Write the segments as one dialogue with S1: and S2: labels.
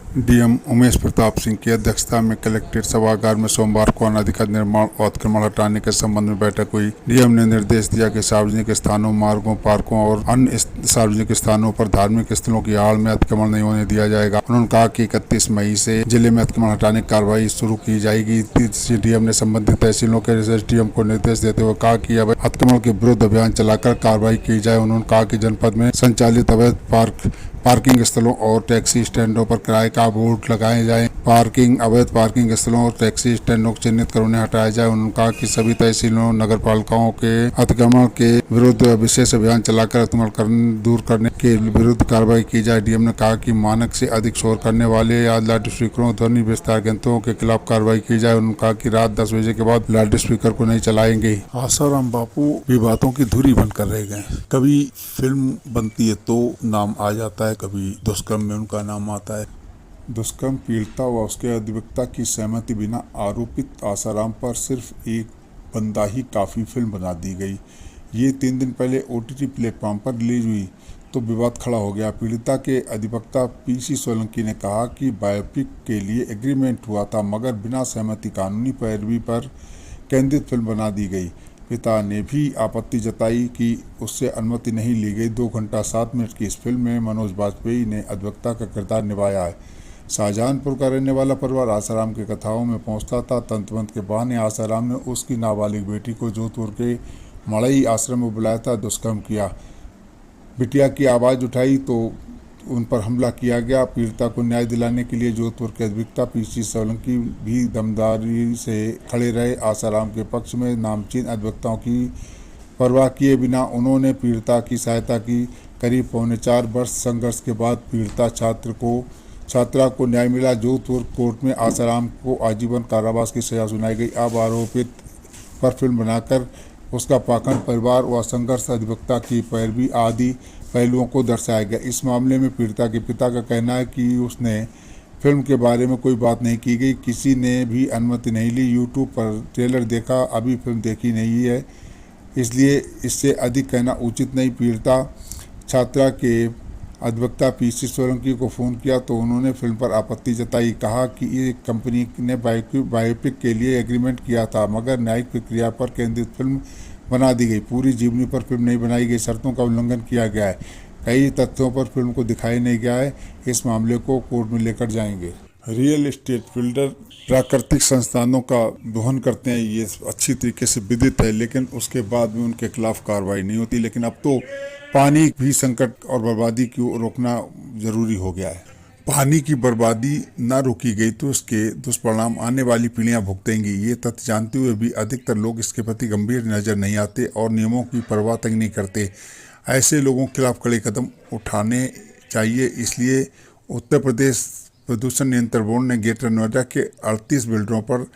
S1: DM Umesh Pratap Singh की अध्यक्षता में कलेक्ट्रेट सभागार में सोमवार को अनधिकृत निर्माण और अतिक्रमण हटाने के संबंध में बैठक हुई। डीएम ने निर्देश दिया कि सार्वजनिक स्थानों, मार्गों, पार्कों और अन्य सार्वजनिक स्थानों पर धार्मिक स्थलों की आड़ में अतिक्रमण नहीं होने दिया जाएगा। उन्होंने कहा कि 31 मई से जिले में अतिक्रमण हटाने की कार्रवाई शुरू की जाएगी। डीएम ने संबंधित तहसीलों के एसडीएम को निर्देश देते हुए कहा कि अब अतिक्रमण के विरुद्ध अभियान चलाकर कार्रवाई की जाए। उन्होंने कहा कि जनपद में संचालित अवैध पार्किंग स्थलों और टैक्सी स्टैंडों पर किराए का बोर्ड लगाए जाए। अवैध पार्किंग स्थलों और टैक्सी स्टैंडों को चिन्हित कर उन्हें हटाया जाए। उन्होंने कहा कि सभी तहसीलों, नगर पालिकाओं के अतिक्रमण के विरुद्ध विशेष अभियान चलाकर अतिक्रमण दूर करने के विरुद्ध कार्रवाई की जाए। डीएम ने कहा कि मानक से अधिक शोर करने वाले या लाउड स्पीकरों, ध्वनि विस्तार यंत्रों के खिलाफ कार्रवाई की जाए। उन्होंने कहा कि रात 10 बजे के बाद लाउड स्पीकर को नहीं चलाएंगे।
S2: आसाराम बापू विवादों की धुरी बनकर रह गए। कभी फिल्म बनती है तो नाम आ जाता है, कभी दुष्कर्म में उनका नाम आता है।
S1: दुष्कर्म पीड़िता व उसके अधिवक्ता की सहमति बिना आरोपित आसाराम पर सिर्फ एक बंदा ही काफ़ी फिल्म बना दी गई। ये 3 दिन पहले ओटीटी प्लेटफॉर्म पर रिलीज हुई तो विवाद खड़ा हो गया। पीड़िता के अधिवक्ता पीसी सोलंकी ने कहा कि बायोपिक के लिए एग्रीमेंट हुआ था, मगर बिना सहमति कानूनी पैरवी पर केंद्रित फिल्म बना दी गई। पिता ने भी आपत्ति जताई कि उससे अनुमति नहीं ली गई। 2 घंटा 7 मिनट की इस फिल्म में मनोज बाजपेयी ने अधिवक्ता का किरदार निभाया है। शाहजहानपुर का रहने वाला परिवार आसाराम की कथाओं में पहुंचता था। तंतुमंत के बहाने आसाराम ने उसकी नाबालिग बेटी को जोधपुर के मड़ई आश्रम में बुलाया था, दुष्कर्म किया। बिटिया की आवाज़ उठाई तो उन पर हमला किया गया। पीड़िता को न्याय दिलाने के लिए जोधपुर के अधिवक्ता पीसी सोलंकी भी दमदारी से खड़े रहे। आसाराम के पक्ष में नामचीन अधिवक्ताओं की परवाह किए बिना उन्होंने पीड़िता की सहायता की। करीब 4.25 वर्ष संघर्ष के बाद पीड़िता छात्रा को न्याय मिला। जोधपुर कोर्ट में आसाराम को आजीवन कारावास की सजा सुनाई गई। अब आरोपित पर फिल्म बनाकर उसका पाखंड, परिवार व संघर्ष, अधिवक्ता की पैरवी आदि पहलुओं को दर्शाया गया। इस मामले में पीड़िता के पिता का कहना है कि उसने फिल्म के बारे में कोई बात नहीं की गई, किसी ने भी अनुमति नहीं ली। यूट्यूब पर ट्रेलर देखा, अभी फिल्म देखी नहीं है, इसलिए इससे अधिक कहना उचित नहीं। पीड़िता छात्रा के अधिवक्ता पीसी सोलंकी को फ़ोन किया तो उन्होंने फिल्म पर आपत्ति जताई। कहा कि ये कंपनी ने बायोपिक के लिए एग्रीमेंट किया था, मगर न्यायिक प्रक्रिया पर केंद्रित फिल्म बना दी गई। पूरी जीवनी पर फिल्म नहीं बनाई गई। शर्तों का उल्लंघन किया गया है। कई तथ्यों पर फिल्म को दिखाया नहीं गया है। इस मामले को कोर्ट में लेकर जाएंगे।
S2: रियल एस्टेट बिल्डर
S1: प्राकृतिक संसाधनों का दोहन करते हैं, ये अच्छी तरीके से विदित है, लेकिन उसके बाद भी उनके खिलाफ कार्रवाई नहीं होती। लेकिन अब तो पानी भी संकट और बर्बादी को रोकना जरूरी हो गया है। पानी की बर्बादी ना रोकी गई तो इसके दुष्परिणाम आने वाली पीढ़ियां भुगतेंगी। ये तथ्य जानते हुए भी अधिकतर लोग इसके प्रति गंभीर नज़र नहीं आते और नियमों की परवाह तक नहीं करते। ऐसे लोगों के खिलाफ कड़े कदम उठाने चाहिए। इसलिए उत्तर प्रदेश प्रदूषण नियंत्रण बोर्ड ने ग्रेटर नोएडा के 38 बिल्डरों पर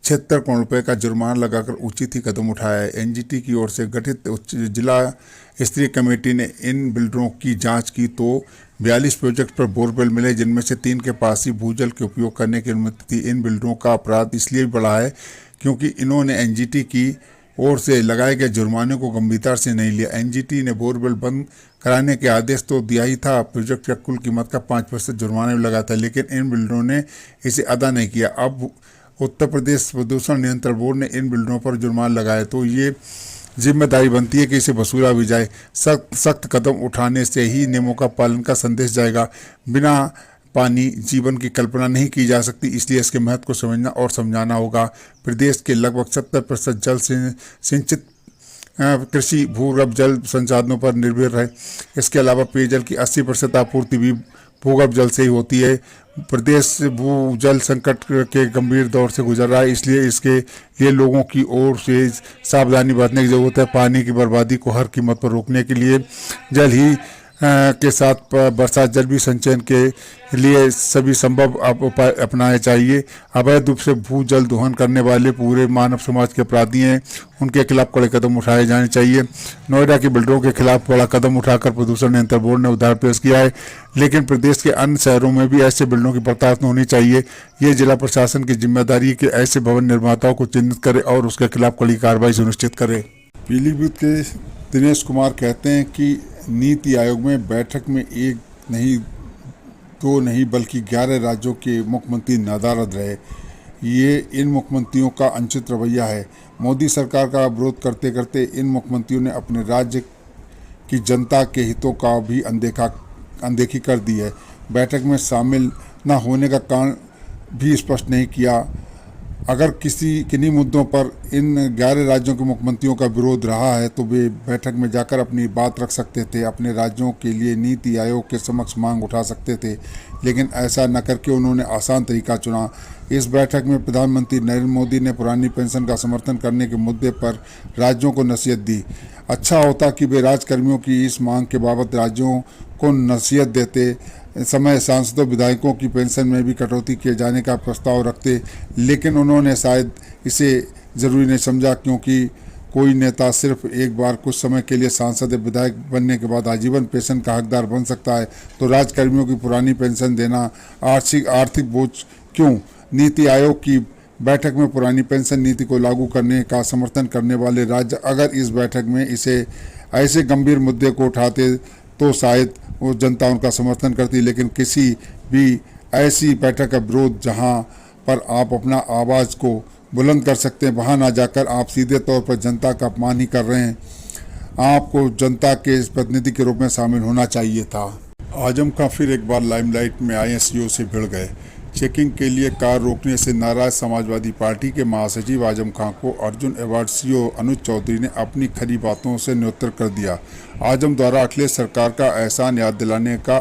S1: 76 करोड़ रुपए का जुर्माना लगाकर उचित ही कदम उठाया है। एनजीटी की ओर से गठित जिला स्तरीय कमेटी ने इन बिल्डरों की जांच की तो 42 प्रोजेक्ट पर बोरवेल मिले, जिनमें से 3 के पास ही भूजल के उपयोग करने की अनुमति थी। इन बिल्डरों का अपराध इसलिए बढ़ा है क्योंकि इन्होंने एनजीटी की ओर से लगाए गए जुर्माने को गंभीरता से नहीं लिया। एनजीटी ने बोरवेल बंद कराने के आदेश तो दिया ही था, प्रोजेक्ट की कुल कीमत का 5% जुर्माना भी लगा था, लेकिन इन बिल्डरों ने इसे अदा नहीं किया। अब उत्तर प्रदेश प्रदूषण नियंत्रण बोर्ड ने इन बिल्डरों पर जुर्माना लगाया तो ये जिम्मेदारी बनती है कि इसे वसूला भी जाए। सख्त कदम उठाने से ही नियमों का पालन का संदेश जाएगा। बिना पानी जीवन की कल्पना नहीं की जा सकती, इसलिए इसके महत्व को समझना और समझाना होगा। प्रदेश के लगभग 70% जल सिंचित कृषि भूगर्भ जल संसाधनों पर निर्भर है। इसके अलावा पेयजल की 80% आपूर्ति भी भूगर्भ जल से ही होती है। प्रदेश भूजल संकट के गंभीर दौर से गुजर रहा है, इसलिए इसके लिए लोगों की ओर से सावधानी बरतने की जरूरत है। पानी की बर्बादी को हर कीमत पर रोकने के लिए जल ही के साथ बरसात जल भी संचयन के लिए सभी संभव उपाय अपनाने चाहिए। अवैध रूप से भूजल दोहन करने वाले पूरे मानव समाज के अपराधी हैं, उनके खिलाफ कड़े कदम उठाए जाने चाहिए। नोएडा के बिल्डरों के खिलाफ बड़ा कदम उठाकर प्रदूषण नियंत्रण बोर्ड ने उदाहरण पेश किया है, लेकिन प्रदेश के अन्य शहरों में भी ऐसे बिल्डरों की बर्खास्त होनी चाहिए। ये जिला प्रशासन की जिम्मेदारी है कि ऐसे भवन निर्माताओं को चिन्हित करे और उसके खिलाफ कड़ी कार्रवाई सुनिश्चित करे।
S2: पीलीभीत के दिनेश कुमार कहते हैं कि नीति आयोग में बैठक में एक नहीं
S1: तो नहीं बल्कि 11 राज्यों के मुख्यमंत्री नदारद रहे। ये इन मुख्यमंत्रियों का अनुचित रवैया है। मोदी सरकार का विरोध करते करते इन मुख्यमंत्रियों ने अपने राज्य की जनता के हितों का भी अनदेखी कर दी है। बैठक में शामिल न होने का कारण भी स्पष्ट नहीं किया। अगर किन्हीं मुद्दों पर इन 11 राज्यों के मुख्यमंत्रियों का विरोध रहा है तो वे बैठक में जाकर अपनी बात रख सकते थे, अपने राज्यों के लिए नीति आयोग के समक्ष मांग उठा सकते थे, लेकिन ऐसा न करके उन्होंने आसान तरीका चुना। इस बैठक में प्रधानमंत्री नरेंद्र मोदी ने पुरानी पेंशन का समर्थन करने के मुद्दे पर राज्यों को नसीहत दी। अच्छा होता कि वे राज्यकर्मियों की इस मांग के बाबत राज्यों को नसीहत देते समय सांसदों विधायकों की पेंशन में भी कटौती किए जाने का प्रस्ताव रखते, लेकिन उन्होंने शायद इसे ज़रूरी नहीं समझा, क्योंकि कोई नेता सिर्फ एक बार कुछ समय के लिए सांसद या विधायक बनने के बाद आजीवन पेंशन का हकदार बन सकता है, तो राज्यकर्मियों की पुरानी पेंशन देना आर्थिक बोझ क्यों? नीति आयोग की बैठक में पुरानी पेंशन नीति को लागू करने का समर्थन करने वाले राज्य अगर इस बैठक में इसे ऐसे गंभीर मुद्दे को उठाते तो शायद वो जनता उनका समर्थन करती, लेकिन किसी भी ऐसी बैठक का विरोध जहां पर आप अपना आवाज़ को बुलंद कर सकते हैं, वहां ना जाकर आप सीधे तौर पर जनता का अपमान ही कर रहे हैं। आपको जनता के प्रतिनिधि के रूप में शामिल होना चाहिए था। आजम खां फिर एक बार लाइमलाइट में आए सीओ से भिड़ गए। चेकिंग के लिए कार रोकने से नाराज समाजवादी पार्टी के महासचिव आजम खां को अर्जुन अवार्ड सीओ अनुज चौधरी ने अपनी खरी बातों से न्योत्तर कर दिया। आजम द्वारा अखिलेश सरकार का एहसान याद दिलाने का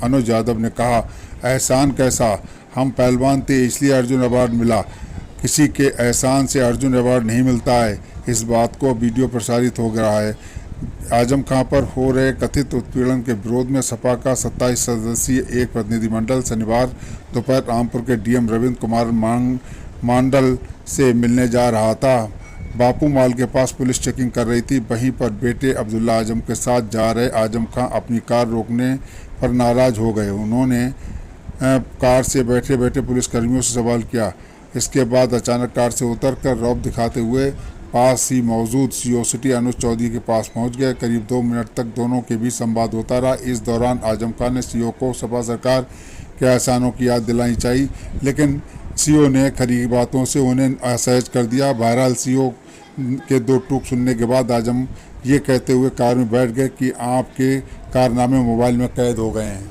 S1: अनुज यादव ने कहा, एहसान कैसा, हम पहलवान थे इसलिए अर्जुन अवार्ड मिला, किसी के एहसान से अर्जुन अवार्ड नहीं मिलता है। इस बात को वीडियो प्रसारित हो रहा है। आजम खां पर हो रहे कथित उत्पीड़न के विरोध में सपा का 27 सदस्यीय एक प्रतिनिधिमंडल शनिवार दोपहर रामपुर के डीएम रविंद्र कुमार मांडल से मिलने जा रहा था। बापू माल के पास पुलिस चेकिंग कर रही थी। वहीं पर बेटे अब्दुल्ला आजम के साथ जा रहे आजम खां अपनी कार रोकने पर नाराज हो गए। उन्होंने कार से बैठे बैठे पुलिसकर्मियों से सवाल किया। इसके बाद अचानक कार से उतरकर रौब दिखाते हुए पास ही मौजूद सीओ सिटी अनुज चौधरी के पास पहुंच गए। करीब 2 मिनट तक दोनों के बीच संवाद होता रहा। इस दौरान आजम खान ने सीओ को सपा सरकार के एहसानों की याद दिलानी चाहिए, लेकिन सीओ ने खरी बातों से उन्हें असहज कर दिया। बहरहाल सीओ के 2 टूक सुनने के बाद आजम ये कहते हुए कार में बैठ गए कि आपके कारनामे मोबाइल में कैद हो गए हैं।